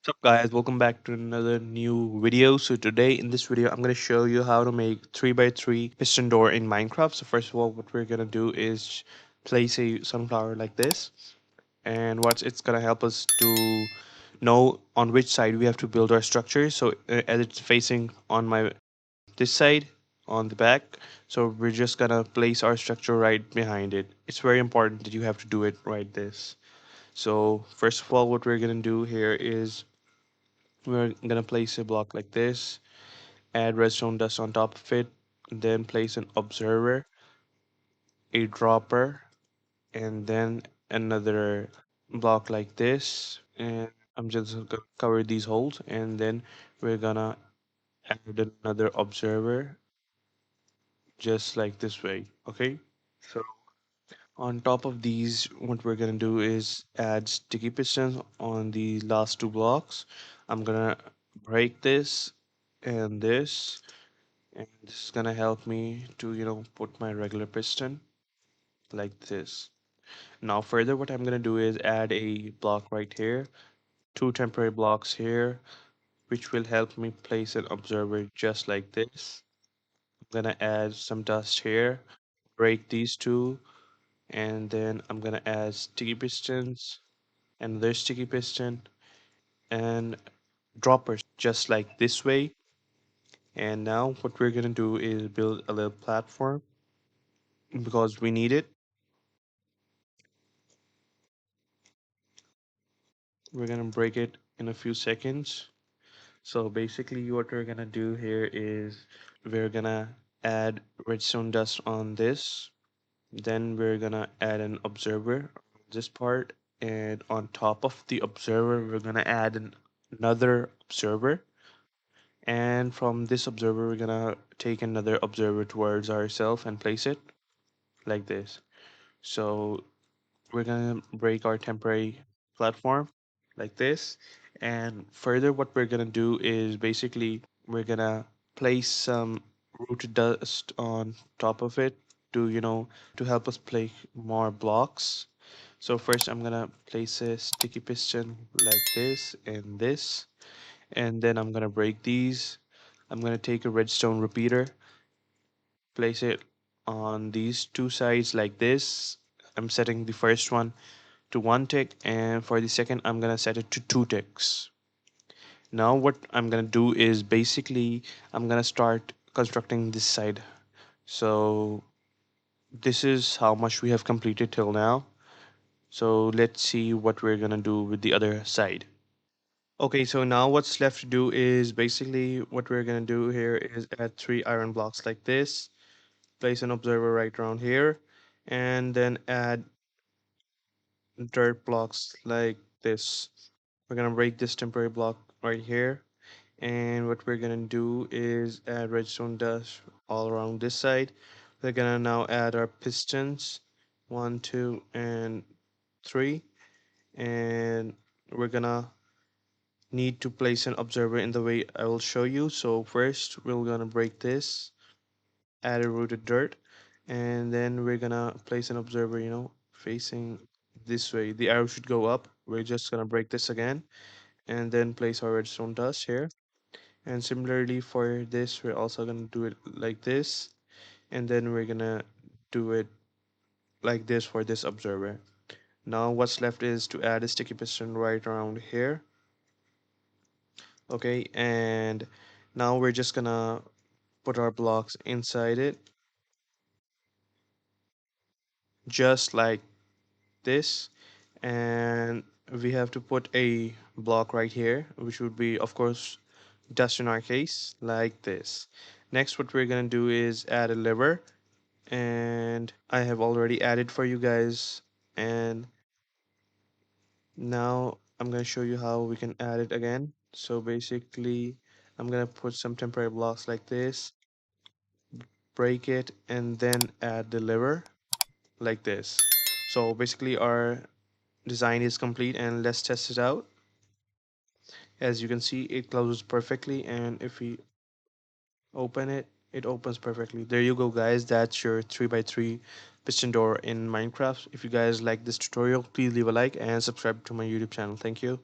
What's up guys, welcome back to another new video. So today in this video I'm going to show you how to make 3x3 piston door in Minecraft. So first of all what we're going to do is place a sunflower like this, and what it's going to help us to know on which side we have to build our structure. So as it's facing on my this side on the back, so we're just going to place our structure right behind it. It's very important that you have to do it right this. So first of all what we're going to do here is we're gonna place a block like this, add redstone dust on top of it, then place an observer, a dropper, and then another block like this. And I'm just gonna cover these holes, and then we're gonna add another observer just like this way. Okay, so on top of these, what we're gonna do is add sticky pistons on the last two blocks. I'm gonna break this and this, and this is gonna help me to put my regular piston like this. Now further what I'm gonna do is add a block right here, two temporary blocks here, which will help me place an observer just like this. I'm gonna add some dust here, break these two, and then I'm gonna add sticky pistons, another sticky piston, and droppers just like this way. And now what we're gonna do is build a little platform because we need it. We're gonna break it in a few seconds. So basically what we're gonna do here is we're gonna add redstone dust on this. Then we're gonna add an observer on this part. And on top of the observer, we're gonna add another observer. And from this observer, we're gonna take another observer towards ourselves and place it like this. So we're gonna break our temporary platform like this, and further what we're gonna do is basically we're gonna place some rooted dust on top of it to to help us place more blocks. So first I'm gonna place a sticky piston like this, and then I'm gonna break these. I'm gonna take a redstone repeater, place it on these two sides like this. I'm setting the first one to one tick, and for the second I'm gonna set it to two ticks. Now what I'm gonna do is basically I'm gonna start constructing this side. So this is how much we have completed till now. So let's see what we're gonna do with the other side. Okay, so now what's left to do is basically what we're gonna do here is add three iron blocks like this, place an observer right around here, and then add dirt blocks like this. We're gonna break this temporary block right here, and what we're gonna do is add redstone dust all around this side. We're gonna now add our pistons, one, two, and three, and we're gonna need to place an observer in the way I will show you. So first we're gonna break this, add a rooted dirt, and then we're gonna place an observer, facing this way. The arrow should go up. We're just gonna break this again, and then place our redstone dust here. And similarly for this, we're also gonna do it like this, and then we're gonna do it like this for this observer. Now what's left is to add a sticky piston right around here. Okay, and now we're just gonna put our blocks inside it just like this, and we have to put a block right here, which would be of course dust in our case, like this. Next what we're gonna do is add a lever, and I have already added for you guys. And now I'm gonna show you how we can add it again. So basically I'm gonna put some temporary blocks like this, break it, and then add the lever like this. So basically our design is complete, and let's test it out. As you can see, it closes perfectly, and if we open it, it opens perfectly. There you go guys, that's your 3x3 piston door in Minecraft. If you guys like this tutorial, please leave a like and subscribe to my YouTube channel. Thank you.